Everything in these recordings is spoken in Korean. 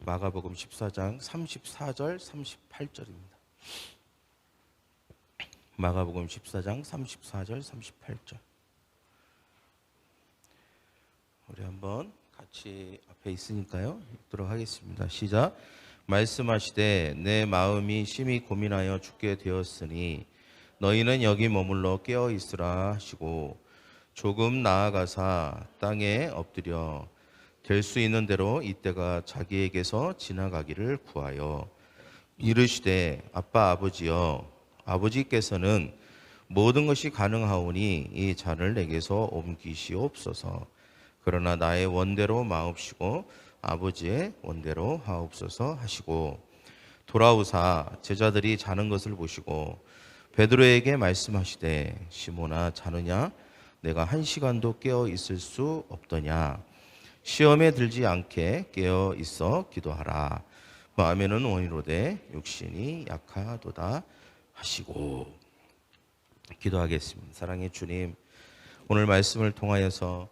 마가복음 14장 34절 38절입니다. 마가복음 14장 34절 38절. 우리 한번 같이 앞에 있으니까요. 읽도록 하겠습니다. 시작. 말씀하시되 내 마음이 심히 고민하여 죽게 되었으니 너희는 여기 머물러 깨어 있으라 하시고 조금 나아가사 땅에 엎드려 될 수 있는 대로 이때가 자기에게서 지나가기를 구하여 이르시되 아빠 아버지여 아버지께서는 모든 것이 가능하오니 이 잔을 내게서 옮기시옵소서. 그러나 나의 원대로 마옵시고 아버지의 원대로 하옵소서 하시고 돌아오사 제자들이 자는 것을 보시고 베드로에게 말씀하시되 시몬아 자느냐 내가 1시간도 깨어 있을 수 없더냐. 시험에 들지 않게 깨어 있어 기도하라. 마음에는 원이로되 육신이 약하도다 하시고. 기도하겠습니다. 사랑의 주님, 오늘 말씀을 통하여서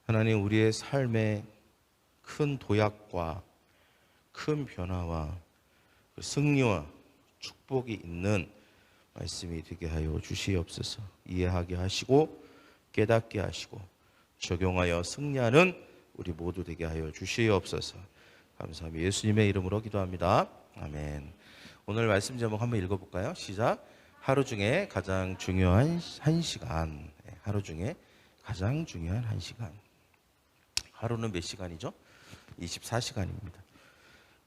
하나님 우리의 삶에 큰 도약과 큰 변화와 승리와 축복이 있는 말씀이 되게 하여 주시옵소서. 이해하게 하시고 깨닫게 하시고 적용하여 승리하는 우리 모두 되게 하여 주시옵소서. 감사합니다. 예수님의 이름으로 기도합니다. 아멘. 오늘 말씀 제목 한번 읽어볼까요? 시작. 하루 중에 가장 중요한 1시간. 하루 중에 가장 중요한 1시간. 하루는 몇 시간이죠? 24시간입니다.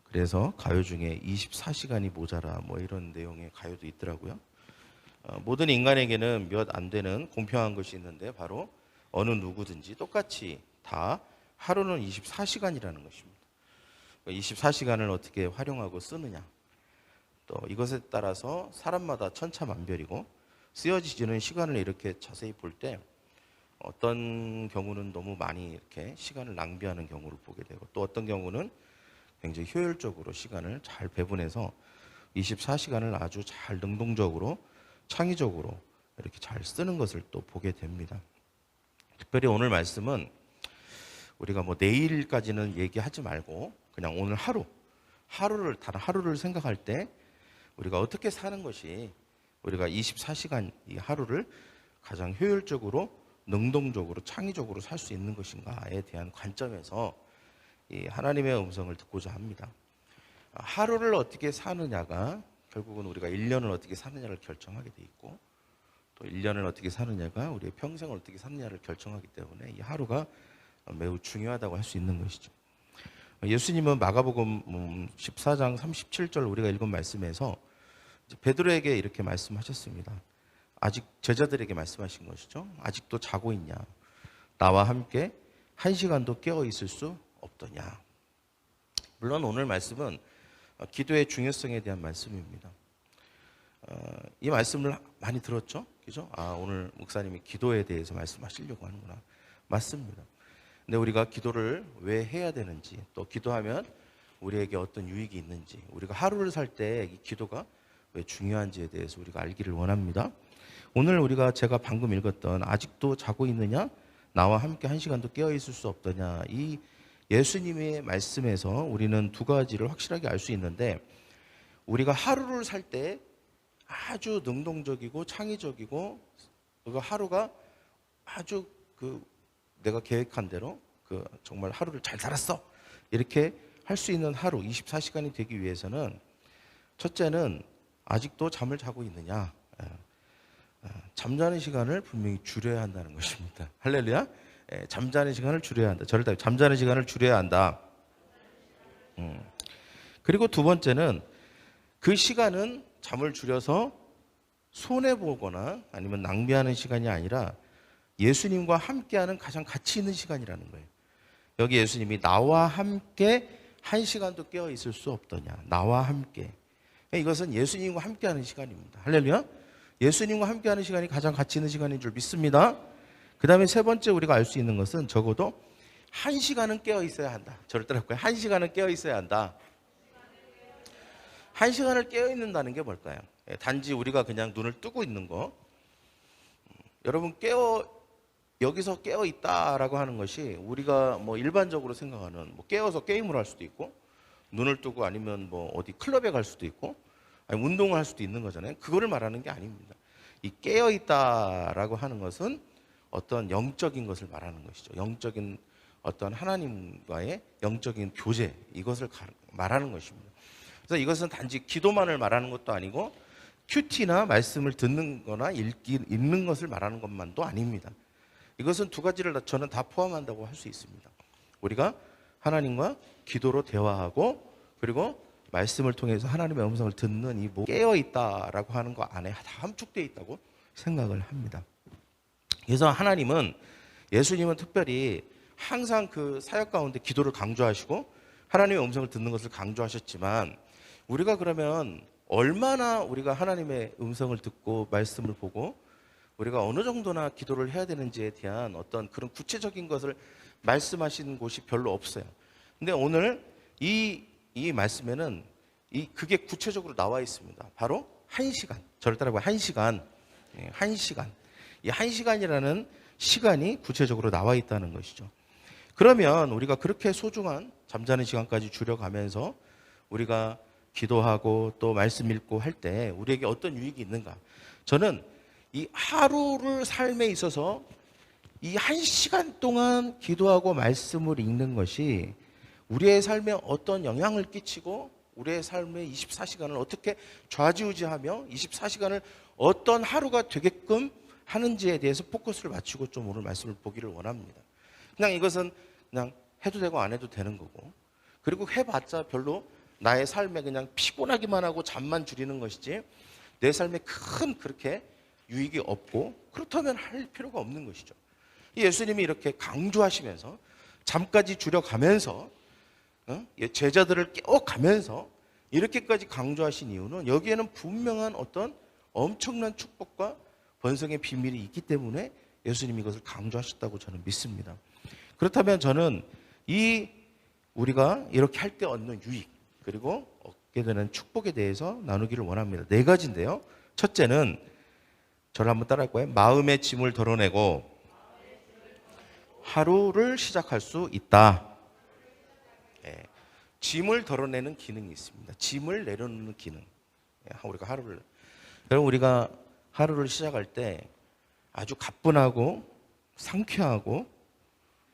그래서 가요 중에 24시간이 모자라 뭐 이런 내용의 가요도 있더라고요. 모든 인간에게는 몇 안 되는 공평한 것이 있는데 바로 어느 누구든지 똑같이 다 하루는 24시간이라는 것입니다. 24시간을 어떻게 활용하고 쓰느냐, 또 이것에 따라서 사람마다 천차만별이고 쓰여지는 시간을 이렇게 자세히 볼 때 어떤 경우는 너무 많이 이렇게 시간을 낭비하는 경우를 보게 되고 또 어떤 경우는 굉장히 효율적으로 시간을 잘 배분해서 24시간을 아주 잘 능동적으로 창의적으로 이렇게 잘 쓰는 것을 또 보게 됩니다. 특별히 오늘 말씀은 우리가 뭐 내일까지는 얘기하지 말고 그냥 오늘 단 하루를 생각할 때 우리가 어떻게 사는 것이 우리가 24시간 이 하루를 가장 효율적으로 능동적으로 창의적으로 살 수 있는 것인가에 대한 관점에서 이 하나님의 음성을 듣고자 합니다. 하루를 어떻게 사느냐가 결국은 우리가 1년을 어떻게 사느냐를 결정하게 돼 있고 또 1년을 어떻게 사느냐가 우리의 평생을 어떻게 사느냐를 결정하기 때문에 이 하루가 매우 중요하다고 할 수 있는 것이죠. 예수님은 마가복음 14장 37절 우리가 읽은 말씀에서 베드로에게 이렇게 말씀하셨습니다. 아직 제자들에게 말씀하신 것이죠. 아직도 자고 있냐? 나와 함께 1시간도 깨어 있을 수 없더냐? 물론 오늘 말씀은 기도의 중요성에 대한 말씀입니다. 이 말씀을 많이 들었죠? 그죠? 오늘 목사님이 기도에 대해서 말씀하시려고 하는구나. 맞습니다. 근데 우리가 기도를 왜 해야 되는지, 또 기도하면 우리에게 어떤 유익이 있는지, 우리가 하루를 살 때 이 기도가 왜 중요한지에 대해서 우리가 알기를 원합니다. 오늘 제가 방금 읽었던 아직도 자고 있느냐? 나와 함께 1시간도 깨어 있을 수 없더냐? 이 예수님의 말씀에서 우리는 두 가지를 확실하게 알 수 있는데 우리가 하루를 살 때 아주 능동적이고 창의적이고 그 하루가 아주 내가 계획한 대로 정말 하루를 잘 살았어 이렇게 할 수 있는 하루 24시간이 되기 위해서는 첫째는 아직도 잠을 자고 있느냐, 잠자는 시간을 분명히 줄여야 한다는 것입니다. 할렐루야. 잠자는 시간을 줄여야 한다. 저를 따라 잠자는 시간을 줄여야 한다. 그리고 두 번째는 그 시간은 잠을 줄여서 손해보거나 아니면 낭비하는 시간이 아니라 예수님과 함께하는 가장 가치 있는 시간이라는 거예요. 여기 예수님이 나와 함께 1시간도 깨어 있을 수 없더냐. 나와 함께. 이것은 예수님과 함께하는 시간입니다. 할렐루야. 예수님과 함께하는 시간이 가장 가치 있는 시간인 줄 믿습니다. 그 다음에 세 번째 우리가 알 수 있는 것은 적어도 1시간은 깨어 있어야 한다. 저를 따라할까요? 1시간은 깨어 있어야 한다. 1시간을 깨어 있는다는 게 뭘까요? 단지 우리가 그냥 눈을 뜨고 있는 거. 여러분 여기서 깨어 있다라고 하는 것이 우리가 뭐 일반적으로 생각하는 깨어서 게임을 할 수도 있고 눈을 뜨고 아니면 뭐 어디 클럽에 갈 수도 있고 아니 운동을 할 수도 있는 거잖아요. 그거를 말하는 게 아닙니다. 이 깨어 있다라고 하는 것은 어떤 영적인 것을 말하는 것이죠. 영적인 어떤 하나님과의 영적인 교제, 이것을 말하는 것입니다. 그래서 이것은 단지 기도만을 말하는 것도 아니고 큐티나 말씀을 듣는 거나 읽는 것을 말하는 것만도 아닙니다. 이것은 두 가지를 저는 다 포함한다고 할 수 있습니다. 우리가 하나님과 기도로 대화하고 그리고 말씀을 통해서 하나님의 음성을 듣는 이 깨어있다라고 하는 거 안에 다 함축되어 있다고 생각을 합니다. 그래서 하나님은, 예수님은 특별히 항상 그 사역 가운데 기도를 강조하시고 하나님의 음성을 듣는 것을 강조하셨지만, 우리가 그러면 얼마나 우리가 하나님의 음성을 듣고 말씀을 보고 우리가 어느 정도나 기도를 해야 되는지에 대한 어떤 그런 구체적인 것을 말씀하시는 곳이 별로 없어요. 근데 오늘 이 말씀에는 그게 구체적으로 나와 있습니다. 바로 1시간. 저를 따라해봐요. 1시간. 1시간. 이 1시간이라는 시간이 구체적으로 나와 있다는 것이죠. 그러면 우리가 그렇게 소중한 잠자는 시간까지 줄여가면서 우리가 기도하고 또 말씀 읽고 할 때 우리에게 어떤 유익이 있는가? 저는 이 하루를 삶에 있어서 이 1시간 동안 기도하고 말씀을 읽는 것이 우리의 삶에 어떤 영향을 끼치고 우리의 삶의 24시간을 어떻게 좌지우지하며 24시간을 어떤 하루가 되게끔 하는지에 대해서 포커스를 맞추고 좀 오늘 말씀을 보기를 원합니다. 그냥 이것은 그냥 해도 되고 안 해도 되는 거고, 그리고 해봤자 별로 나의 삶에 그냥 피곤하기만 하고 잠만 줄이는 것이지 내 삶에 큰 그렇게 유익이 없고, 그렇다면 할 필요가 없는 것이죠. 예수님이 이렇게 강조하시면서 잠까지 줄여가면서 제자들을 깨워가면서 이렇게까지 강조하신 이유는 여기에는 분명한 어떤 엄청난 축복과 번성의 비밀이 있기 때문에 예수님이 이것을 강조하셨다고 저는 믿습니다. 그렇다면 저는 우리가 이렇게 할 때 얻는 유익 그리고 얻게 되는 축복에 대해서 나누기를 원합니다. 4가지인데요. 첫째는, 저를 한번 따라할 거예요. 마음의 짐을 덜어내고 하루를 시작할 수 있다. 짐을 덜어내는 기능이 있습니다. 짐을 내려놓는 기능. 우리가 하루를 시작할 때 아주 가뿐하고 상쾌하고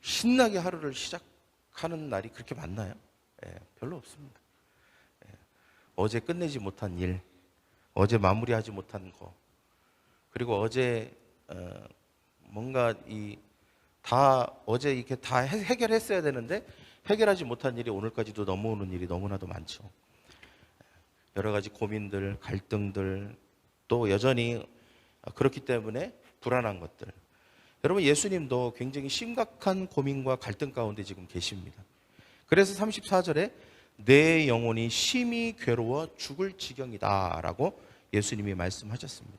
신나게 하루를 시작하는 날이 그렇게 많나요? 별로 없습니다. 어제 끝내지 못한 일, 어제 마무리하지 못한 거, 그리고 어제 뭔가 어제 이렇게 다 해결했어야 되는데 해결하지 못한 일이 오늘까지도 넘어오는 일이 너무나도 많죠. 여러 가지 고민들, 갈등들, 또 여전히 그렇기 때문에 불안한 것들. 여러분, 예수님도 굉장히 심각한 고민과 갈등 가운데 지금 계십니다. 그래서 34절에 내 영혼이 심히 괴로워 죽을 지경이다 라고 예수님이 말씀하셨습니다.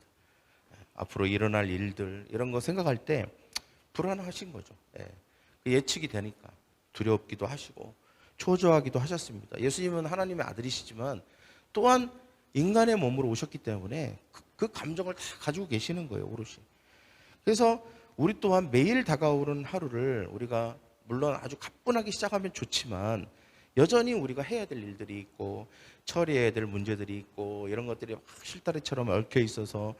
앞으로 일어날 일들, 이런 거 생각할 때 불안하신 거죠. 예측이 되니까 두렵기도 하시고 초조하기도 하셨습니다. 예수님은 하나님의 아들이시지만 또한 인간의 몸으로 오셨기 때문에 그 감정을 다 가지고 계시는 거예요, 오롯이. 그래서 우리 또한 매일 다가오는 하루를 우리가 물론 아주 가뿐하게 시작하면 좋지만 여전히 우리가 해야 될 일들이 있고 처리해야 될 문제들이 있고 이런 것들이 막 실타래처럼 얽혀 있어서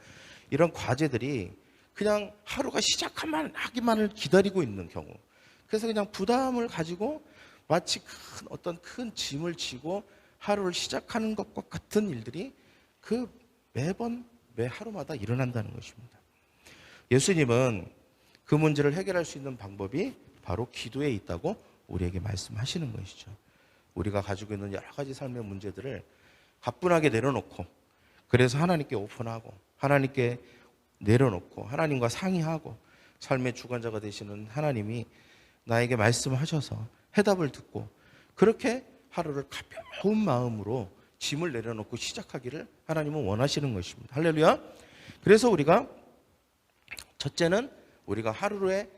이런 과제들이 그냥 하루가 시작하기만을 기다리고 있는 경우, 그래서 그냥 부담을 가지고 마치 어떤 큰 짐을 지고 하루를 시작하는 것과 같은 일들이 매 하루마다 일어난다는 것입니다. 예수님은 그 문제를 해결할 수 있는 방법이 바로 기도에 있다고 우리에게 말씀하시는 것이죠. 우리가 가지고 있는 여러 가지 삶의 문제들을 가뿐하게 내려놓고, 그래서 하나님께 오픈하고 하나님께 내려놓고 하나님과 상의하고 삶의 주관자가 되시는 하나님이 나에게 말씀하셔서 해답을 듣고 그렇게 하루를 가벼운 마음으로 짐을 내려놓고 시작하기를 하나님은 원하시는 것입니다. 할렐루야. 그래서 우리가 첫째는 우리가 하루에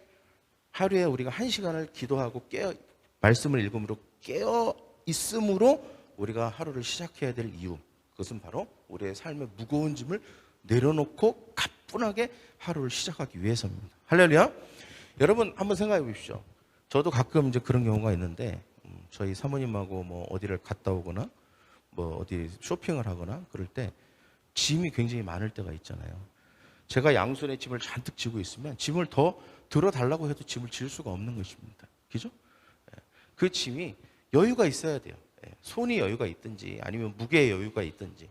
우리가 1시간을 기도하고 말씀을 읽음으로 깨어 있음으로 우리가 하루를 시작해야 될 이유, 그것은 바로 우리의 삶의 무거운 짐을 내려놓고 가뿐하게 하루를 시작하기 위해서입니다. 할렐루야. 여러분 한번 생각해 보십시오. 저도 가끔 이제 그런 경우가 있는데 저희 사모님하고 뭐 어디를 갔다 오거나 뭐 어디 쇼핑을 하거나 그럴 때 짐이 굉장히 많을 때가 있잖아요. 제가 양손에 짐을 잔뜩 지고 있으면 짐을 더 들어달라고 해도 짐을 질 수가 없는 것입니다. 그죠? 그 짐이 여유가 있어야 돼요. 손이 여유가 있든지 아니면 무게의 여유가 있든지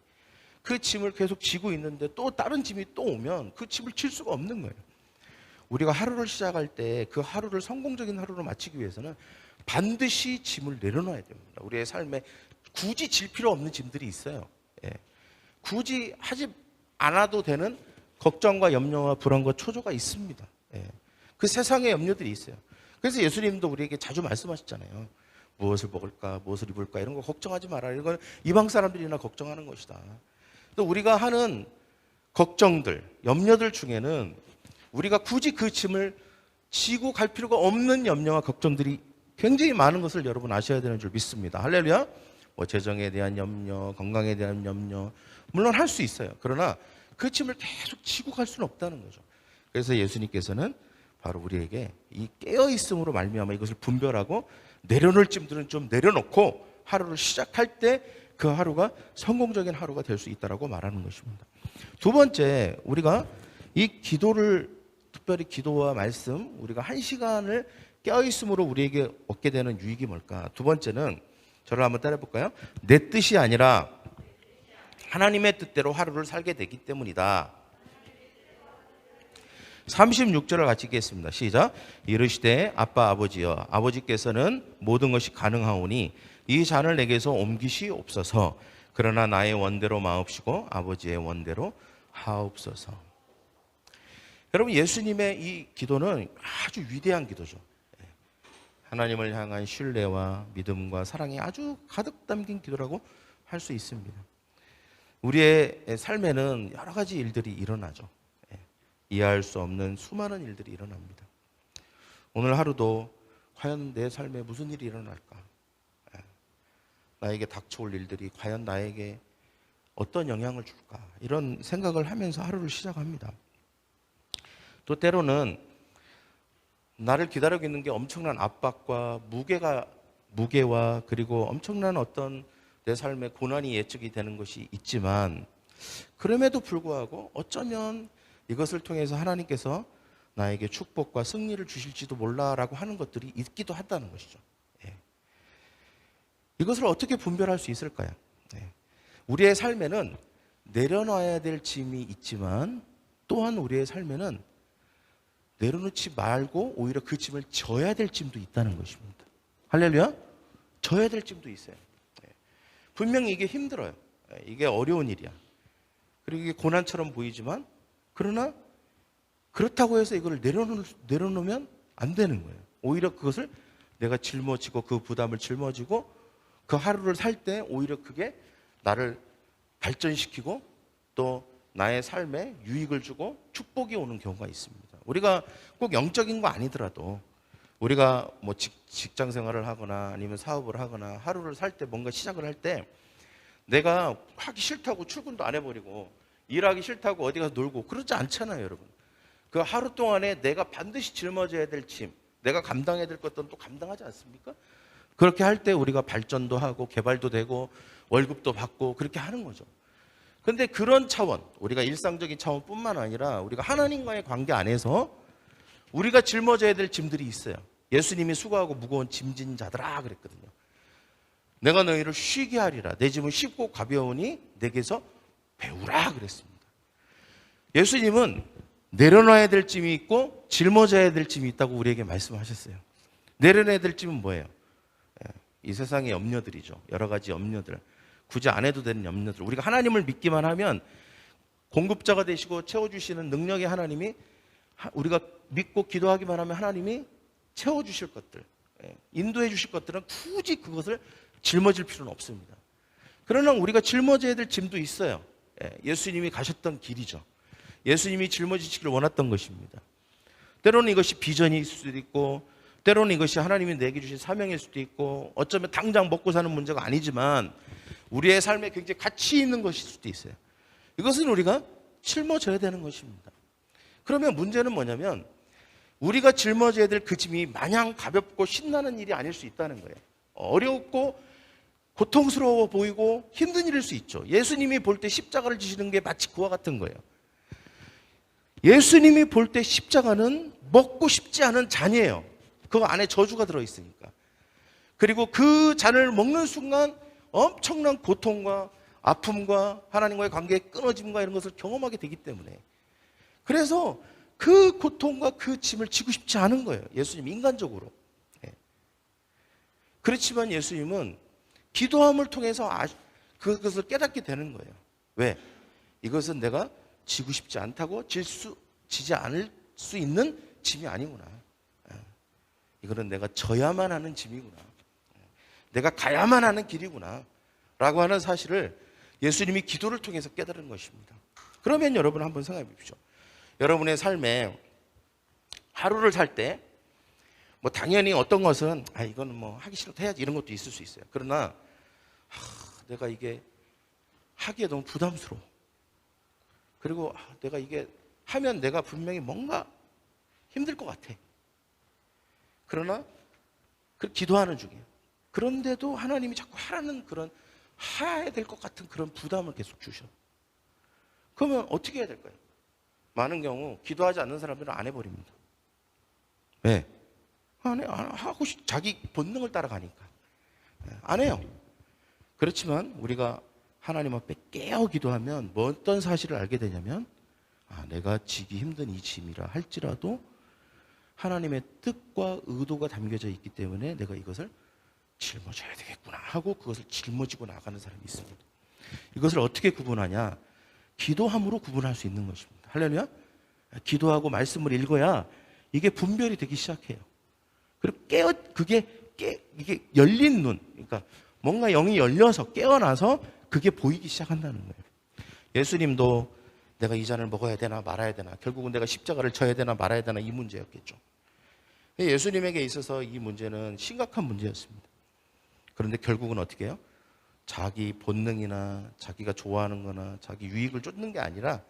그 짐을 계속 지고 있는데 또 다른 짐이 또 오면 그 짐을 질 수가 없는 거예요. 우리가 하루를 시작할 때 그 하루를 성공적인 하루로 마치기 위해서는 반드시 짐을 내려놔야 됩니다. 우리의 삶에 굳이 질 필요 없는 짐들이 있어요. 굳이 하지 않아도 되는 걱정과 염려와 불안과 초조가 있습니다. 그 세상의 염려들이 있어요. 그래서 예수님도 우리에게 자주 말씀하셨잖아요. 무엇을 먹을까, 무엇을 입을까 이런 거 걱정하지 마라. 이건 이방 사람들이나 걱정하는 것이다. 또 우리가 하는 걱정들, 염려들 중에는 우리가 굳이 그 짐을 지고 갈 필요가 없는 염려와 걱정들이 굉장히 많은 것을 여러분 아셔야 되는 줄 믿습니다. 할렐루야. 뭐 재정에 대한 염려, 건강에 대한 염려 물론 할 수 있어요. 그러나 그 짐을 계속 지고 갈 수는 없다는 거죠. 그래서 예수님께서는 바로 우리에게 이 깨어있음으로 말미암아 이것을 분별하고 내려놓을 짐들은 좀 내려놓고 하루를 시작할 때 그 하루가 성공적인 하루가 될 수 있다라고 말하는 것입니다. 두 번째, 우리가 이 기도를 특별히 기도와 말씀 우리가 한 시간을 깨어있음으로 우리에게 얻게 되는 유익이 뭘까? 두 번째는 저를 한번 따라해 볼까요? 내 뜻이 아니라 하나님의 뜻대로 하루를 살게 되기 때문이다. 36절을 같이 읽겠습니다. 시작. 이르시되 아빠 아버지여 아버지께서는 모든 것이 가능하오니 이 잔을 내게서 옮기시옵소서. 그러나 나의 원대로 마옵시고 아버지의 원대로 하옵소서. 여러분 예수님의 이 기도는 아주 위대한 기도죠. 하나님을 향한 신뢰와 믿음과 사랑이 아주 가득 담긴 기도라고 할 수 있습니다. 우리의 삶에는 여러 가지 일들이 일어나죠. 이해할 수 없는 수많은 일들이 일어납니다. 오늘 하루도 과연 내 삶에 무슨 일이 일어날까? 나에게 닥쳐올 일들이 과연 나에게 어떤 영향을 줄까? 이런 생각을 하면서 하루를 시작합니다. 또 때로는 나를 기다리고 있는 게 엄청난 압박과 무게와 그리고 엄청난 어떤 내 삶의 고난이 예측이 되는 것이 있지만 그럼에도 불구하고 어쩌면 이것을 통해서 하나님께서 나에게 축복과 승리를 주실지도 몰라라고 하는 것들이 있기도 하다는 것이죠. 이것을 어떻게 분별할 수 있을까요? 우리의 삶에는 내려놔야 될 짐이 있지만 또한 우리의 삶에는 내려놓지 말고 오히려 그 짐을 져야 될 짐도 있다는 것입니다. 할렐루야? 져야 될 짐도 있어요. 분명히 이게 힘들어요. 이게 어려운 일이야. 그리고 이게 고난처럼 보이지만 그러나 그렇다고 해서 이걸 내려놓으면 안 되는 거예요. 오히려 그것을 내가 짊어지고 그 부담을 짊어지고 그 하루를 살 때 오히려 그게 나를 발전시키고 또 나의 삶에 유익을 주고 축복이 오는 경우가 있습니다. 우리가 꼭 영적인 거 아니더라도 우리가 뭐 직장 생활을 하거나 아니면 사업을 하거나 하루를 살 때 뭔가 시작을 할 때 내가 하기 싫다고 출근도 안 해버리고 일하기 싫다고 어디 가서 놀고 그러지 않잖아요, 여러분. 그 하루 동안에 내가 반드시 짊어져야 될 짐, 내가 감당해야 될 것들은 또 감당하지 않습니까? 그렇게 할 때 우리가 발전도 하고 개발도 되고 월급도 받고 그렇게 하는 거죠. 그런데 그런 차원, 우리가 일상적인 차원뿐만 아니라 우리가 하나님과의 관계 안에서 우리가 짊어져야 될 짐들이 있어요. 예수님이 수고하고 무거운 짐진 자들아 그랬거든요. 내가 너희를 쉬게 하리라. 내 짐은 쉽고 가벼우니 내게서 배우라 그랬습니다. 예수님은 내려놔야 될 짐이 있고 짊어져야 될 짐이 있다고 우리에게 말씀하셨어요. 내려놔야 될 짐은 뭐예요? 이 세상의 염려들이죠. 여러 가지 염려들. 굳이 안 해도 되는 염려들. 우리가 하나님을 믿기만 하면 공급자가 되시고 채워주시는 능력의 하나님이 우리가 믿고 기도하기만 하면 하나님이 채워주실 것들, 인도해 주실 것들은 굳이 그것을 짊어질 필요는 없습니다. 그러나 우리가 짊어져야 될 짐도 있어요. 예수님이 가셨던 길이죠. 예수님이 짊어지시기를 원했던 것입니다. 때로는 이것이 비전일 수도 있고 때로는 이것이 하나님이 내게 주신 사명일 수도 있고 어쩌면 당장 먹고 사는 문제가 아니지만 우리의 삶에 굉장히 가치 있는 것일 수도 있어요. 이것은 우리가 짊어져야 되는 것입니다. 그러면 문제는 뭐냐면 우리가 짊어져야 될 그 짐이 마냥 가볍고 신나는 일이 아닐 수 있다는 거예요. 어렵고 고통스러워 보이고 힘든 일일 수 있죠. 예수님이 볼 때 십자가를 지시는 게 마치 그와 같은 거예요. 예수님이 볼 때 십자가는 먹고 싶지 않은 잔이에요. 그 안에 저주가 들어있으니까. 그리고 그 잔을 먹는 순간 엄청난 고통과 아픔과 하나님과의 관계의 끊어짐과 이런 것을 경험하게 되기 때문에, 그래서 그 고통과 그 짐을 지고 싶지 않은 거예요. 예수님 인간적으로. 그렇지만 예수님은 기도함을 통해서 그것을 깨닫게 되는 거예요. 왜? 이것은 내가 지고 싶지 않다고 지지 않을 수 있는 짐이 아니구나. 이거는 내가 져야만 하는 짐이구나. 내가 가야만 하는 길이구나. 라고 하는 사실을 예수님이 기도를 통해서 깨달은 것입니다. 그러면 여러분 한번 생각해 보십시오. 여러분의 삶에 하루를 살 때 뭐 당연히 어떤 것은 이거는 뭐 하기 싫어도 해야지 이런 것도 있을 수 있어요. 그러나 내가 이게 하기에 너무 부담스러워. 그리고 내가 이게 하면 내가 분명히 뭔가 힘들 것 같아. 그러나 기도하는 중이에요. 그런데도 하나님이 자꾸 하라는 그런 해야 될 것 같은 그런 부담을 계속 주셔. 그러면 어떻게 해야 될까요? 많은 경우 기도하지 않는 사람들은 안 해버립니다. 왜? 하고 자기 본능을 따라가니까 안 해요. 그렇지만 우리가 하나님 앞에 깨어 기도하면 뭐 어떤 사실을 알게 되냐면 내가 지기 힘든 이 짐이라 할지라도 하나님의 뜻과 의도가 담겨져 있기 때문에 내가 이것을 짊어져야 되겠구나 하고 그것을 짊어지고 나가는 사람이 있습니다. 이것을 어떻게 구분하냐? 기도함으로 구분할 수 있는 것입니다. 할렐루야? 기도하고 말씀을 읽어야 이게 분별이 되기 시작해요. 그리고 이게 열린 눈, 그러니까 뭔가 영이 열려서 깨어나서 그게 보이기 시작한다는 거예요. 예수님도 내가 이 잔을 먹어야 되나 말아야 되나, 결국은 내가 십자가를 져야 되나 말아야 되나 이 문제였겠죠. 예수님에게 있어서 이 문제는 심각한 문제였습니다. 그런데 결국은 어떻게 해요? 자기 본능이나 자기가 좋아하는 거나 자기 유익을 쫓는 게 아니라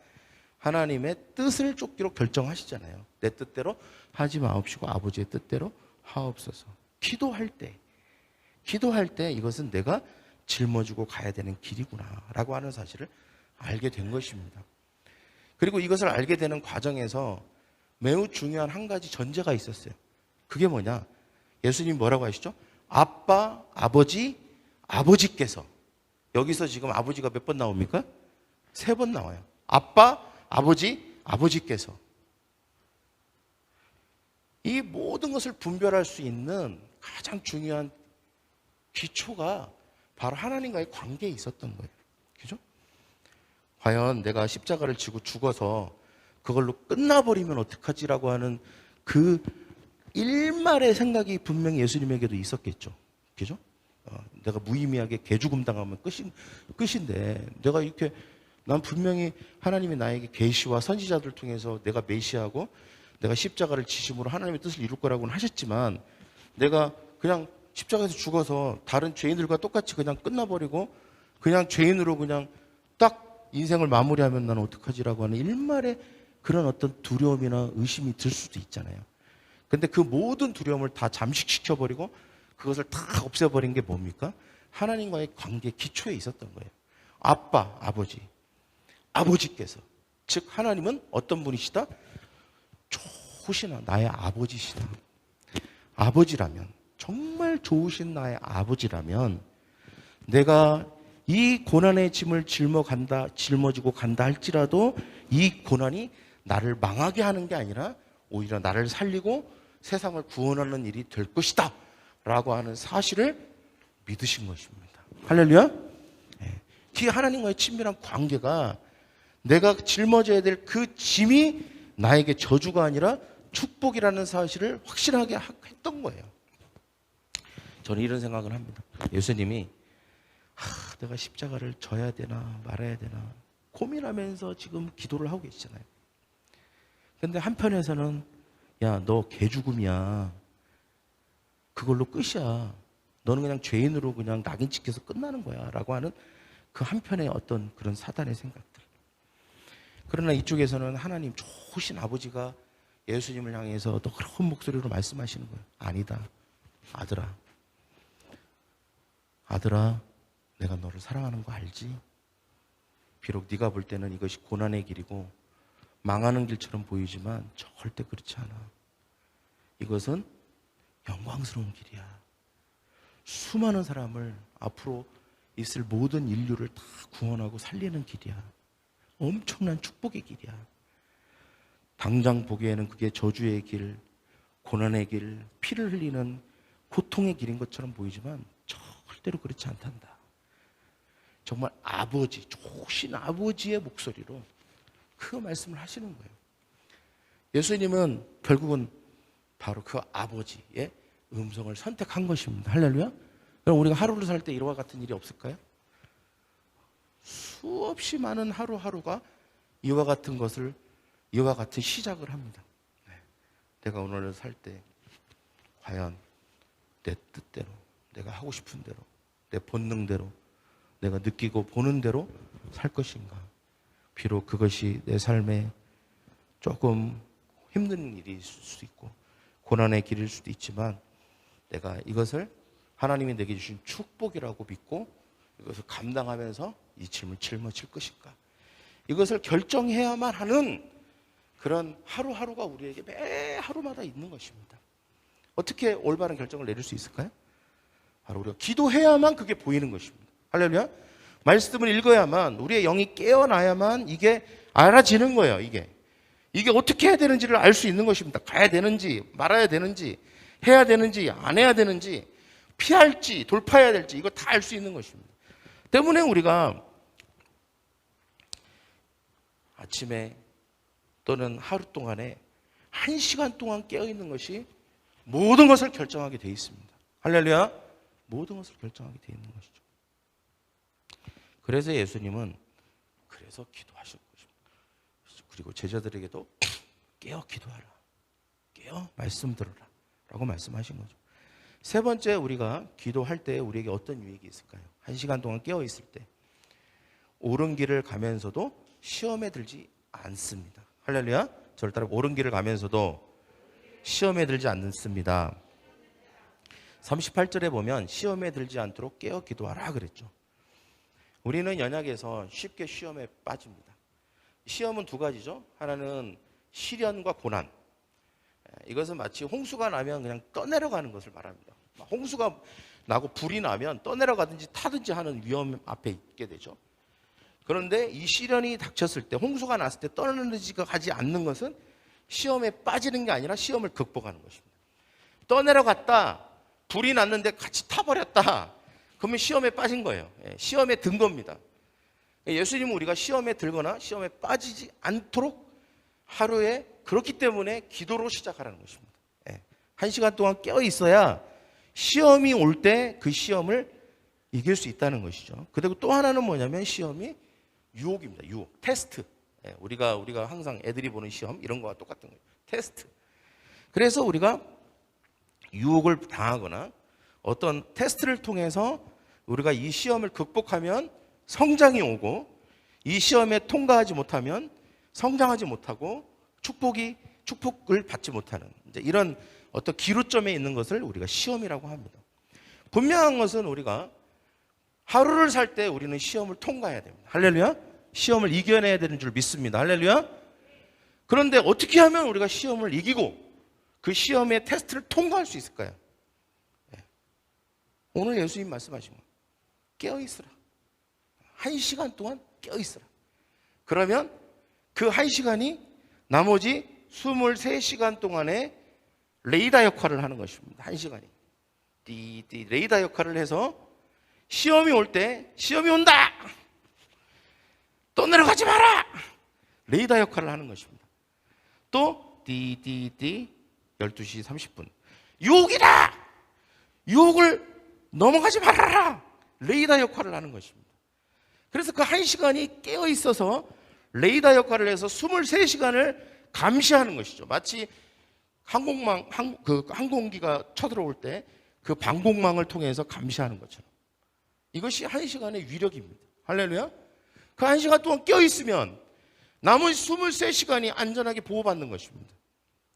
하나님의 뜻을 쫓기로 결정하시잖아요. 내 뜻대로 하지 마옵시고 아버지의 뜻대로 하옵소서. 기도할 때 이것은 내가 짊어지고 가야 되는 길이구나 라고 하는 사실을 알게 된 것입니다. 그리고 이것을 알게 되는 과정에서 매우 중요한 한 가지 전제가 있었어요. 그게 뭐냐? 예수님이 뭐라고 하시죠? 아빠, 아버지, 아버지께서. 여기서 지금 아버지가 몇 번 나옵니까? 3번 나와요. 아빠, 아버지, 아버지께서. 이 모든 것을 분별할 수 있는 가장 중요한 기초가 바로 하나님과의 관계에 있었던 거예요. 그죠? 과연 내가 십자가를 지고 죽어서 그걸로 끝나버리면 어떡하지라고 하는 그 일말의 생각이 분명히 예수님에게도 있었겠죠. 그죠? 내가 무의미하게 개죽음 당하면 끝인데 내가 이렇게 난 분명히 하나님이 나에게 계시와 선지자들 통해서 내가 메시아고 내가 십자가를 지심으로 하나님의 뜻을 이룰 거라고는 하셨지만 내가 그냥 십자가에서 죽어서 다른 죄인들과 똑같이 그냥 끝나버리고 그냥 죄인으로 그냥 딱 인생을 마무리하면 나는 어떡하지라고 하는 일말의 그런 어떤 두려움이나 의심이 들 수도 있잖아요. 근데 그 모든 두려움을 다 잠식시켜버리고 그것을 다 없애버린 게 뭡니까? 하나님과의 관계 기초에 있었던 거예요. 아빠, 아버지, 아버지께서. 즉 하나님은 어떤 분이시다? 좋으신 나의 아버지시다. 아버지라면, 정말 좋으신 나의 아버지라면 내가 이 고난의 짐을 짊어지고 간다 할지라도 이 고난이 나를 망하게 하는 게 아니라 오히려 나를 살리고 세상을 구원하는 일이 될 것이다 라고 하는 사실을 믿으신 것입니다. 할렐루야. 이 하나님과의 친밀한 관계가 내가 짊어져야 될 그 짐이 나에게 저주가 아니라 축복이라는 사실을 확신하게 했던 거예요. 저는 이런 생각을 합니다. 예수님이 내가 십자가를 져야 되나 말아야 되나 고민하면서 지금 기도를 하고 계시잖아요. 근데 한편에서는 야, 너 개죽음이야. 그걸로 끝이야. 너는 그냥 죄인으로 그냥 낙인 찍혀서 끝나는 거야 라고 하는 그 한편의 어떤 그런 사단의 생각들. 그러나 이쪽에서는 하나님 좋으신 아버지가 예수님을 향해서 또 그런 목소리로 말씀하시는 거예요. 아니다. 아들아. 아들아, 내가 너를 사랑하는 거 알지? 비록 네가 볼 때는 이것이 고난의 길이고 망하는 길처럼 보이지만 절대 그렇지 않아. 이것은 영광스러운 길이야. 수많은 사람을 앞으로 있을 모든 인류를 다 구원하고 살리는 길이야. 엄청난 축복의 길이야. 당장 보기에는 그게 저주의 길, 고난의 길, 피를 흘리는 고통의 길인 것처럼 보이지만 절대로 그렇지 않단다. 정말 아버지, 좋으신 아버지의 목소리로 그 말씀을 하시는 거예요. 예수님은 결국은 바로 그 아버지의 음성을 선택한 것입니다. 할렐루야. 그럼 우리가 하루를 살 때 이와 같은 일이 없을까요? 수없이 많은 하루하루가 이와 같은 것을, 이와 같은 시작을 합니다. 내가 오늘을 살 때 과연 내 뜻대로, 내가 하고 싶은 대로, 내 본능대로, 내가 느끼고 보는 대로 살 것인가? 비록 그것이 내 삶에 조금 힘든 일일 수도 있고 고난의 길일 수도 있지만 내가 이것을 하나님이 내게 주신 축복이라고 믿고 이것을 감당하면서 이 짐을 짊어질 것인가? 이것을 결정해야만 하는 그런 하루하루가 우리에게 매 하루마다 있는 것입니다. 어떻게 올바른 결정을 내릴 수 있을까요? 바로 우리가 기도해야만 그게 보이는 것입니다. 할렐루야. 말씀을 읽어야만, 우리의 영이 깨어나야만 이게 알아지는 거예요. 이게 어떻게 해야 되는지를 알 수 있는 것입니다. 가야 되는지 말아야 되는지 해야 되는지 안 해야 되는지 피할지 돌파해야 될지 이거 다 알 수 있는 것입니다. 때문에 우리가 아침에 또는 하루 동안에 1시간 동안 깨어있는 것이 모든 것을 결정하게 되어 있습니다. 할렐루야. 모든 것을 결정하게 되어 있는 것이죠. 그래서 예수님은 그래서 기도하신 것입니다. 그리고 제자들에게도 깨어 기도하라. 깨어 말씀 들어라. 라고 말씀하신 거죠. 세 번째, 우리가 기도할 때 우리에게 어떤 유익이 있을까요? 1시간 동안 깨어 있을 때 옳은 길을 가면서도 시험에 들지 않습니다. 할렐루야. 저를 따라 옳은 길을 가면서도 시험에 들지 않습니다. 38절에 보면 시험에 들지 않도록 깨어 기도하라 그랬죠. 우리는 연약해서 쉽게 시험에 빠집니다. 시험은 두 가지죠. 하나는 시련과 고난. 이것은 마치 홍수가 나면 그냥 떠내려가는 것을 말합니다. 홍수가 나고 불이 나면 떠내려가든지 타든지 하는 위험 앞에 있게 되죠. 그런데 이 시련이 닥쳤을 때, 홍수가 났을 때 떠내려지가 가지 않는 것은 시험에 빠지는 게 아니라 시험을 극복하는 것입니다. 떠내려갔다, 불이 났는데 같이 타버렸다, 그러면 시험에 빠진 거예요. 시험에 든 겁니다. 예수님은 우리가 시험에 들거나 시험에 빠지지 않도록 하루에, 그렇기 때문에 기도로 시작하라는 것입니다. 1시간 동안 깨어 있어야 시험이 올 때 그 시험을 이길 수 있다는 것이죠. 그리고 또 하나는 뭐냐면 시험이 유혹입니다. 유혹, 테스트. 우리가 항상 애들이 보는 시험 이런 거와 똑같은 거예요. 테스트. 그래서 우리가 유혹을 당하거나 어떤 테스트를 통해서 우리가 이 시험을 극복하면 성장이 오고, 이 시험에 통과하지 못하면 성장하지 못하고 축복을 받지 못하는 이제 이런 어떤 기로점에 있는 것을 우리가 시험이라고 합니다. 분명한 것은 우리가 하루를 살 때 우리는 시험을 통과해야 됩니다. 할렐루야. 시험을 이겨내야 되는 줄 믿습니다. 할렐루야. 그런데 어떻게 하면 우리가 시험을 이기고 그 시험의 테스트를 통과할 수 있을까요? 오늘 예수님 말씀하신 거, 깨어있으라. 1시간 동안 깨어있으라. 그러면 그 1시간이 나머지 23시간 동안의 레이더 역할을 하는 것입니다. 1시간이 띠띠 레이더 역할을 해서 시험이 올 때, 시험이 온다, 떠내려가지 마라, 레이더 역할을 하는 것입니다. 또 띠띠띠 12시 30분 유혹이다, 유혹을 넘어가지 말아라, 레이더 역할을 하는 것입니다. 그래서 그 1시간이 깨어 있어서 레이더 역할을 해서 23시간을 감시하는 것이죠. 마치 항공기가 쳐들어올 때 그 방공망을 통해서 감시하는 것처럼 이것이 1시간의 위력입니다. 할렐루야. 그 1시간 동안 깨어있으면 나머지 23시간이 안전하게 보호받는 것입니다.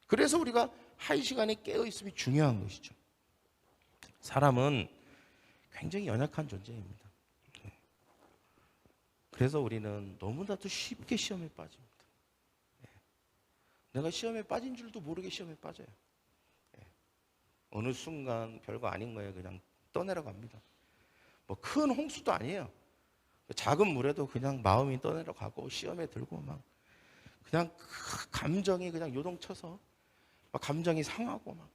그래서 우리가 1시간이 깨어있음이 중요한 것이죠. 사람은 굉장히 연약한 존재입니다. 그래서 우리는 너무나도 쉽게 시험에 빠집니다. 내가 시험에 빠진 줄도 모르게 시험에 빠져요. 어느 순간 별거 아닌 거예요. 그냥 떠내려갑니다. 뭐 큰 홍수도 아니에요. 작은 물에도 그냥 마음이 떠내려가고 시험에 들고 막 그냥 감정이 그냥 요동쳐서 막 감정이 상하고 막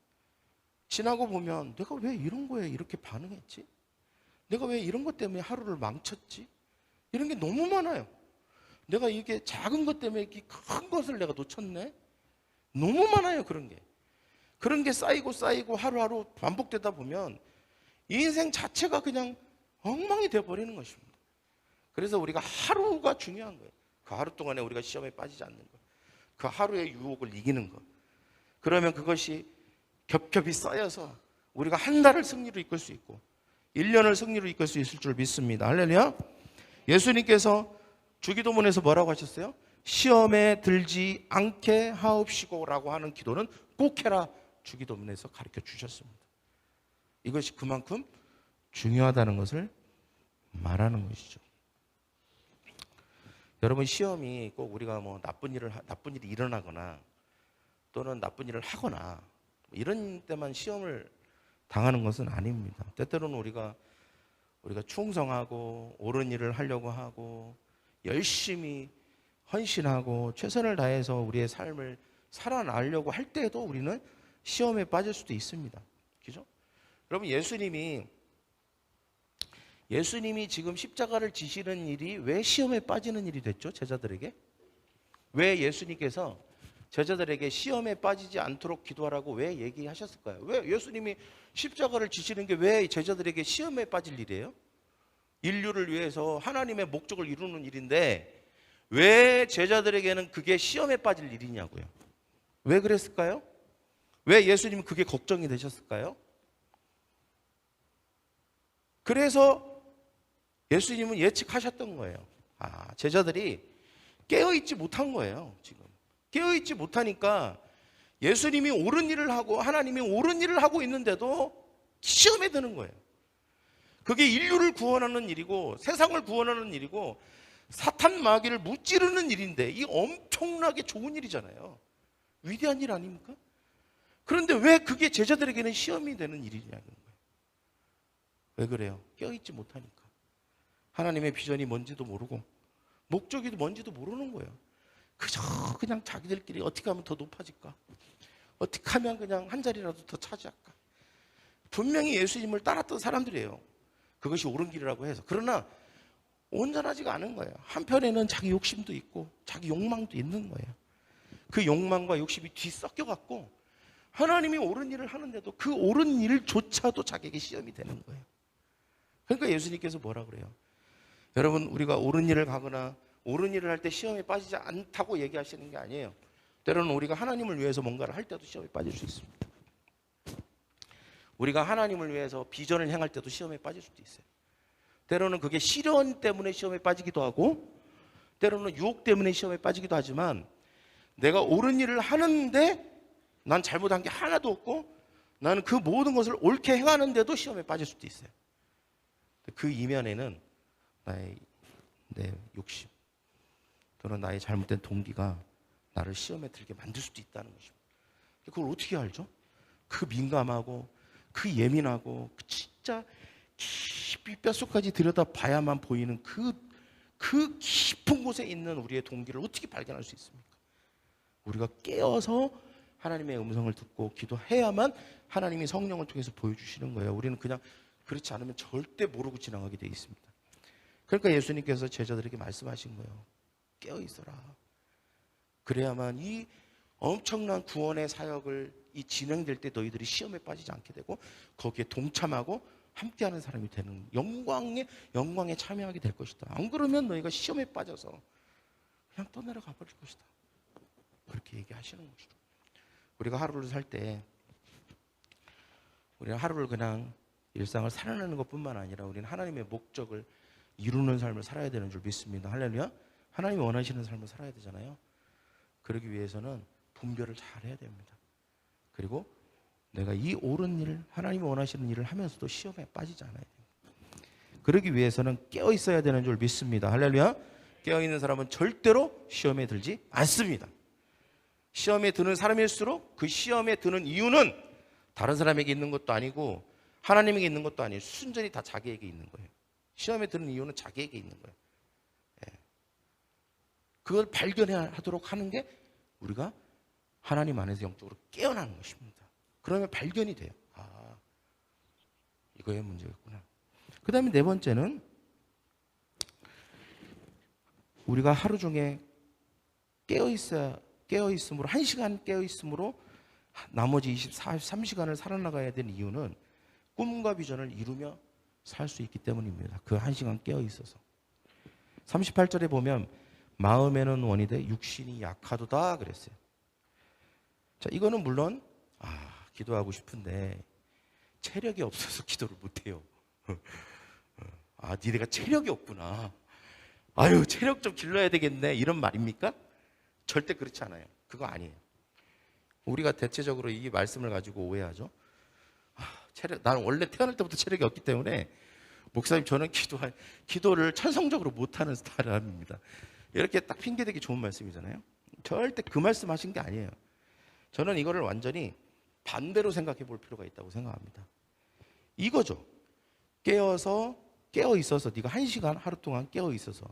지나고 보면 내가 왜 이런 거에 이렇게 반응했지? 내가 왜 이런 것 때문에 하루를 망쳤지? 이런 게 너무 많아요. 내가 이게 작은 것 때문에 이렇게 큰 것을 내가 놓쳤네? 너무 많아요, 그런 게. 그런 게 쌓이고 하루하루 반복되다 보면 이 인생 자체가 그냥 엉망이 되어버리는 것입니다. 그래서 우리가 하루가 중요한 거예요. 그 하루 동안에 우리가 시험에 빠지지 않는 것. 그 하루의 유혹을 이기는 것. 그러면 그것이 겹겹이 쌓여서 우리가 한 달을 승리로 이끌 수 있고 1년을 승리로 이끌 수 있을 줄 믿습니다. 할렐루야. 예수님께서 주기도문에서 뭐라고 하셨어요? 시험에 들지 않게 하옵시고라고 하는 기도는 꼭 해라. 주기도문에서 가르쳐 주셨습니다. 이것이 그만큼 중요하다는 것을 말하는 것이죠. 여러분, 시험이 꼭 우리가 뭐 나쁜 일이 일어나거나 또는 나쁜 일을 하거나 이런 때만 시험을 당하는 것은 아닙니다. 때때로는 우리가 충성하고 옳은 일을 하려고 하고 열심히 헌신하고 최선을 다해서 우리의 삶을 살아나려고 할 때에도 우리는 시험에 빠질 수도 있습니다. 그죠? 여러분, 예수님이 지금 십자가를 지시는 일이 왜 시험에 빠지는 일이 됐죠? 제자들에게? 왜 예수님께서 제자들에게 시험에 빠지지 않도록 기도하라고 왜 얘기하셨을까요? 왜 예수님이 십자가를 지시는 게 왜 제자들에게 시험에 빠질 일이에요? 인류를 위해서 하나님의 목적을 이루는 일인데 왜 제자들에게는 그게 시험에 빠질 일이냐고요? 왜 그랬을까요? 왜 예수님은 그게 걱정이 되셨을까요? 그래서 예수님은 예측하셨던 거예요. 제자들이 깨어있지 못한 거예요, 지금. 깨어있지 못하니까 예수님이 옳은 일을 하고 하나님이 옳은 일을 하고 있는데도 시험에 드는 거예요. 그게 인류를 구원하는 일이고 세상을 구원하는 일이고 사탄 마귀를 무찌르는 일인데 이 엄청나게 좋은 일이잖아요. 위대한 일 아닙니까? 그런데 왜 그게 제자들에게는 시험이 되는 일이냐는 거예요. 왜 그래요? 깨어있지 못하니까. 하나님의 비전이 뭔지도 모르고 목적이 뭔지도 모르는 거예요. 그냥 자기들끼리 어떻게 하면 더 높아질까? 어떻게 하면 그냥 한 자리라도 더 차지할까? 분명히 예수님을 따랐던 사람들이에요. 그것이 옳은 길이라고 해서. 그러나 온전하지가 않은 거예요. 한편에는 자기 욕심도 있고 자기 욕망도 있는 거예요. 그 욕망과 욕심이 뒤섞여갖고 하나님이 옳은 일을 하는데도 그 옳은 일조차도 자기에게 시험이 되는 거예요. 그러니까 예수님께서 뭐라 그래요? 여러분, 우리가 옳은 일을 가거나 옳은 일을 할 때 시험에 빠지지 않다고 얘기하시는 게 아니에요. 때로는 우리가 하나님을 위해서 뭔가를 할 때도 시험에 빠질 수 있습니다. 우리가 하나님을 위해서 비전을 행할 때도 시험에 빠질 수도 있어요. 때로는 그게 시련 때문에 시험에 빠지기도 하고 때로는 유혹 때문에 시험에 빠지기도 하지만 내가 옳은 일을 하는데 난 잘못한 게 하나도 없고 나는 그 모든 것을 옳게 행하는데도 시험에 빠질 수도 있어요. 그 이면에는 내 욕심 또는 나의 잘못된 동기가 나를 시험에 들게 만들 수도 있다는 것입니다. 그걸 어떻게 알죠? 그 민감하고 그 예민하고 진짜 깊이 뼛속까지 들여다봐야만 보이는 그 깊은 곳에 있는 우리의 동기를 어떻게 발견할 수 있습니까? 우리가 깨어서 하나님의 음성을 듣고 기도해야만 하나님이 성령을 통해서 보여주시는 거예요. 우리는 그냥 그렇지 않으면 절대 모르고 지나가게 되어 있습니다. 그러니까 예수님께서 제자들에게 말씀하신 거예요. 깨어 있어라. 그래야만 이 엄청난 구원의 사역을 이 진행될 때 너희들이 시험에 빠지지 않게 되고 거기에 동참하고 함께하는 사람이 되는 영광에 참여하게 될 것이다. 안 그러면 너희가 시험에 빠져서 그냥 떠내려가 버릴 것이다. 그렇게 얘기하시는 것이죠. 우리가 하루를 살 때 우리는 하루를 그냥 일상을 살아내는 것뿐만 아니라 우리는 하나님의 목적을 이루는 삶을 살아야 되는 줄 믿습니다. 할렐루야. 하나님이 원하시는 삶을 살아야 되잖아요. 그러기 위해서는 분별을 잘 해야 됩니다. 그리고 내가 이 옳은 일을 하나님이 원하시는 일을 하면서도 시험에 빠지지 않아야 됩니다. 그러기 위해서는 깨어 있어야 되는 줄 믿습니다. 할렐루야. 깨어 있는 사람은 절대로 시험에 들지 않습니다. 시험에 드는 사람일수록 그 시험에 드는 이유는 다른 사람에게 있는 것도 아니고 하나님에게 있는 것도 아니에요. 순전히 다 자기에게 있는 거예요. 시험에 드는 이유는 자기에게 있는 거예요. 그걸 발견하도록 하는 게 우리가 하나님 안에서 영적으로 깨어나는 것입니다. 그러면 발견이 돼요. 아, 이거의 문제였구나. 그 다음에 네 번째는 우리가 하루 중에 깨어있음으로 1시간 깨어있음으로 나머지 23시간을 살아나가야 되는 이유는 꿈과 비전을 이루며 살 수 있기 때문입니다. 그 1시간 깨어있어서 38절에 보면 마음에는 원이되 육신이 약하도다 그랬어요. 자, 이거는 물론 기도하고 싶은데 체력이 없어서 기도를 못해요. 니네가 체력이 없구나. 아유, 체력 좀 길러야 되겠네. 이런 말입니까? 절대 그렇지 않아요. 그거 아니에요. 우리가 대체적으로 이 말씀을 가지고 오해하죠. 나는 원래 태어날 때부터 체력이 없기 때문에 목사님 저는 기도를 천성적으로 못하는 사람입니다. 이렇게 딱 핑계대기 좋은 말씀이잖아요. 절대 그 말씀 하신 게 아니에요. 저는 이거를 완전히 반대로 생각해 볼 필요가 있다고 생각합니다. 이거죠. 깨어 있어서 네가 1시간 하루 동안 깨어 있어서.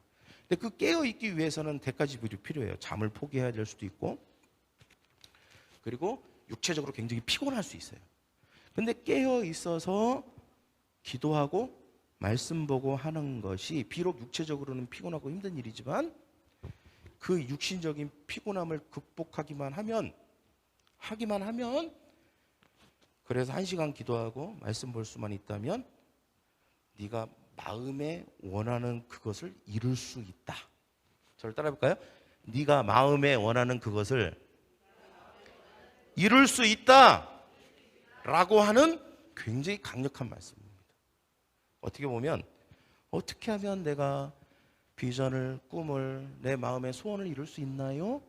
근데 그 깨어 있기 위해서는 대가지불이 필요해요. 잠을 포기해야 될 수도 있고, 그리고 육체적으로 굉장히 피곤할 수 있어요. 근데 깨어 있어서 기도하고 말씀 보고 하는 것이 비록 육체적으로는 피곤하고 힘든 일이지만 그 육신적인 피곤함을 극복하기만 하면 그래서 1시간 기도하고 말씀 볼 수만 있다면 네가 마음에 원하는 그것을 이룰 수 있다. 저를 따라 해볼까요? 네가 마음에 원하는 그것을 이룰 수 있다 라고 하는 굉장히 강력한 말씀입니다. 어떻게 보면 어떻게 하면 내가 비전을, 꿈을, 내 마음의 소원을 이룰 수 있나요?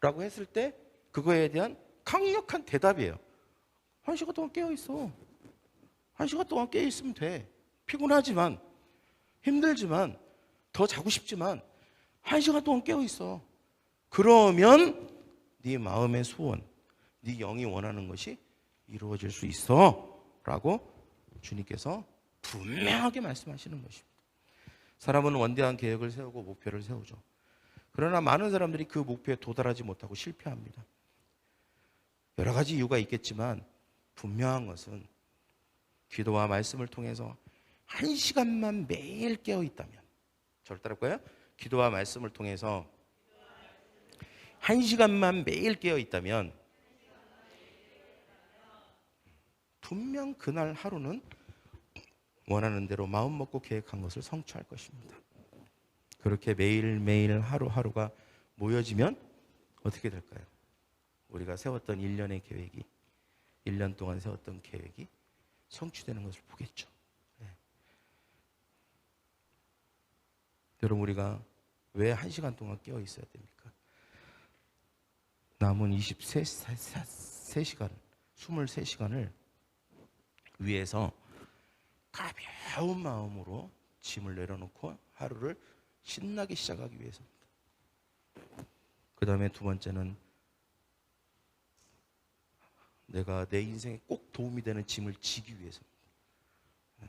라고 했을 때 그거에 대한 강력한 대답이에요. 1시간 동안 깨어있어. 1시간 동안 깨어있으면 돼. 피곤하지만, 힘들지만, 더 자고 싶지만 1시간 동안 깨어있어. 그러면 네 마음의 소원, 네 영이 원하는 것이 이루어질 수 있어 라고 주님께서 분명하게 말씀하시는 것입니다. 사람은 원대한 계획을 세우고 목표를 세우죠. 그러나 많은 사람들이 그 목표에 도달하지 못하고 실패합니다. 여러 가지 이유가 있겠지만 분명한 것은 기도와 말씀을 통해서 1시간만 매일 깨어 있다면, 저를 따를 거예요? 기도와 말씀을 통해서 1시간만 매일 깨어 있다면 분명 그날 하루는 원하는 대로 마음 먹고 계획한 것을 성취할 것입니다. 그렇게 매일매일 하루하루가 모여지면 어떻게 될까요? 우리가 세웠던 1년의 계획이, 1년 동안 세웠던 계획이 성취되는 것을 보겠죠. 네. 여러분, 우리가 왜 1시간 동안 깨어 있어야 됩니까? 남은 23시간을 위해서 가벼운 마음으로 짐을 내려놓고 하루를 신나게 시작하기 위해서입니다. 그 다음에 두 번째는 내가 내 인생에 꼭 도움이 되는 짐을 지기 위해서입니다.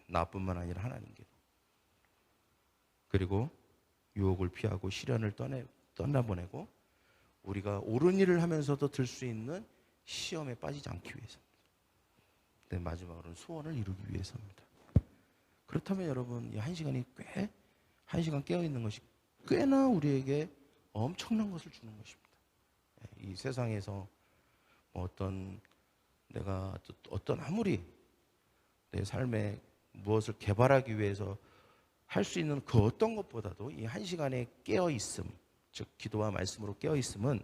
나뿐만 아니라 하나님께도. 그리고 유혹을 피하고 시련을 떠나보내고 우리가 옳은 일을 하면서도 들 수 있는 시험에 빠지지 않기 위해서입니다. 네, 마지막으로는 소원을 이루기 위해서입니다. 그렇다면 여러분, 이 1시간이 1시간 깨어있는 것이 꽤나 우리에게 엄청난 것을 주는 것입니다. 이 세상에서 내가 아무리 내 삶에 무엇을 개발하기 위해서 할 수 있는 그 어떤 것보다도 이 1시간의 깨어있음, 즉 기도와 말씀으로 깨어있음은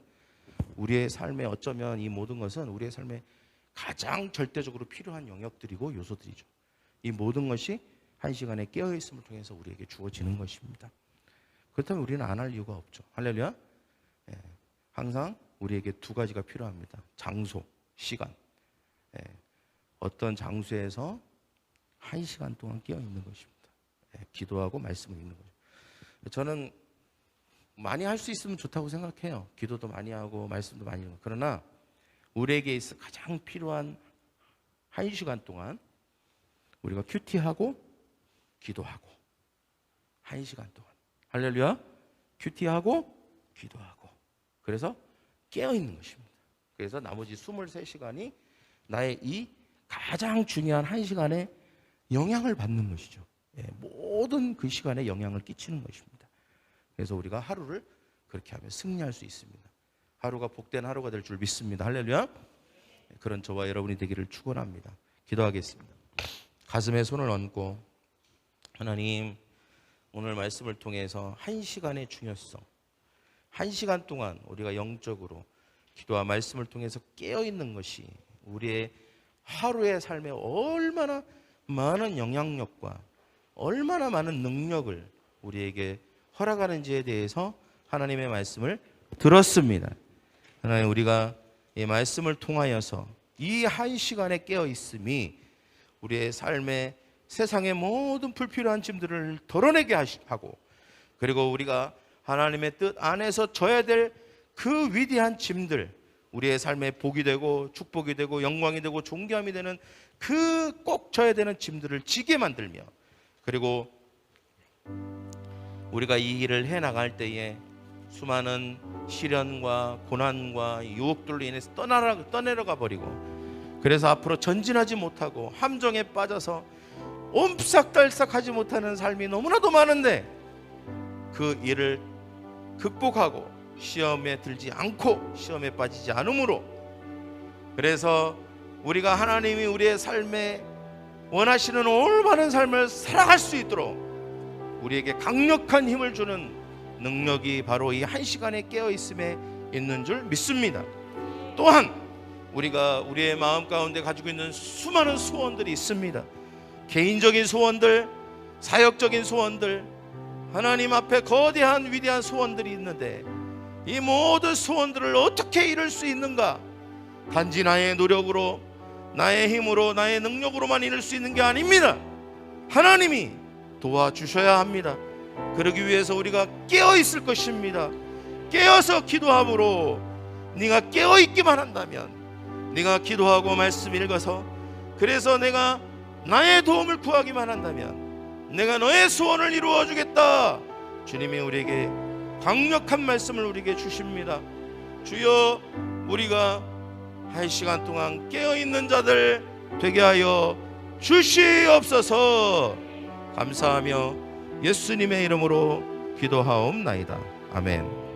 우리의 삶에, 어쩌면 이 모든 것은 우리의 삶에 가장 절대적으로 필요한 영역들이고 요소들이죠. 이 모든 것이 1시간의 깨어있음을 통해서 우리에게 주어지는 것입니다. 그렇다면 우리는 안 할 이유가 없죠. 할렐루야. 항상 우리에게 두 가지가 필요합니다. 장소, 시간. 어떤 장소에서 1시간 동안 깨어있는 것입니다. 기도하고 말씀을 읽는 거죠. 저는 많이 할 수 있으면 좋다고 생각해요. 기도도 많이 하고 말씀도 많이 읽고. 그러나 우리에게 있어 가장 필요한 1시간 동안 우리가 큐티하고 기도하고 1시간 동안 할렐루야 큐티하고 기도하고 그래서 깨어있는 것입니다. 그래서 나머지 23시간이 나의 이 가장 중요한 1시간에 영향을 받는 것이죠. 모든 그 시간에 영향을 끼치는 것입니다. 그래서 우리가 하루를 그렇게 하면 승리할 수 있습니다. 하루가 복된 하루가 될 줄 믿습니다. 할렐루야. 그런 저와 여러분이 되기를 축원합니다. 기도하겠습니다. 가슴에 손을 얹고 하나님 오늘 말씀을 통해서 1시간의 중요성 1시간 동안 우리가 영적으로 기도와 말씀을 통해서 깨어있는 것이 우리의 하루의 삶에 얼마나 많은 영향력과 얼마나 많은 능력을 우리에게 허락하는지에 대해서 하나님의 말씀을 들었습니다. 하나님 우리가 이 말씀을 통하여서 이 1시간에 깨어있음이 우리의 삶에 세상의 모든 불필요한 짐들을 덜어내게 하고 그리고 우리가 하나님의 뜻 안에서 져야 될 그 위대한 짐들 우리의 삶에 복이 되고 축복이 되고 영광이 되고 존귀함이 되는 그 꼭 져야 되는 짐들을 지게 만들며 그리고 우리가 이 일을 해나갈 때에 수많은 시련과 고난과 유혹들로 인해서 떠내려가 버리고 그래서 앞으로 전진하지 못하고 함정에 빠져서 옴싹달싹하지 못하는 삶이 너무나도 많은데 그 일을 극복하고 시험에 들지 않고 시험에 빠지지 않으므로 그래서 우리가 하나님이 우리의 삶에 원하시는 올바른 삶을 살아갈 수 있도록 우리에게 강력한 힘을 주는 능력이 바로 이 1시간에 깨어있음에 있는 줄 믿습니다. 또한 우리가 우리의 마음 가운데 가지고 있는 수많은 소원들이 있습니다. 개인적인 소원들, 사역적인 소원들, 하나님 앞에 거대한 위대한 소원들이 있는데 이 모든 소원들을 어떻게 이룰 수 있는가? 단지 나의 노력으로 나의 힘으로 나의 능력으로만 이룰 수 있는 게 아닙니다. 하나님이 도와주셔야 합니다. 그러기 위해서 우리가 깨어있을 것입니다. 깨어서 기도함으로 네가 깨어있기만 한다면 네가 기도하고 말씀 읽어서 그래서 내가 나의 도움을 구하기만 한다면 내가 너의 소원을 이루어 주겠다. 주님이 우리에게 강력한 말씀을 우리에게 주십니다. 주여 우리가 1시간 동안 깨어있는 자들 되게 하여 주시옵소서. 감사하며 예수님의 이름으로 기도하옵나이다. 아멘.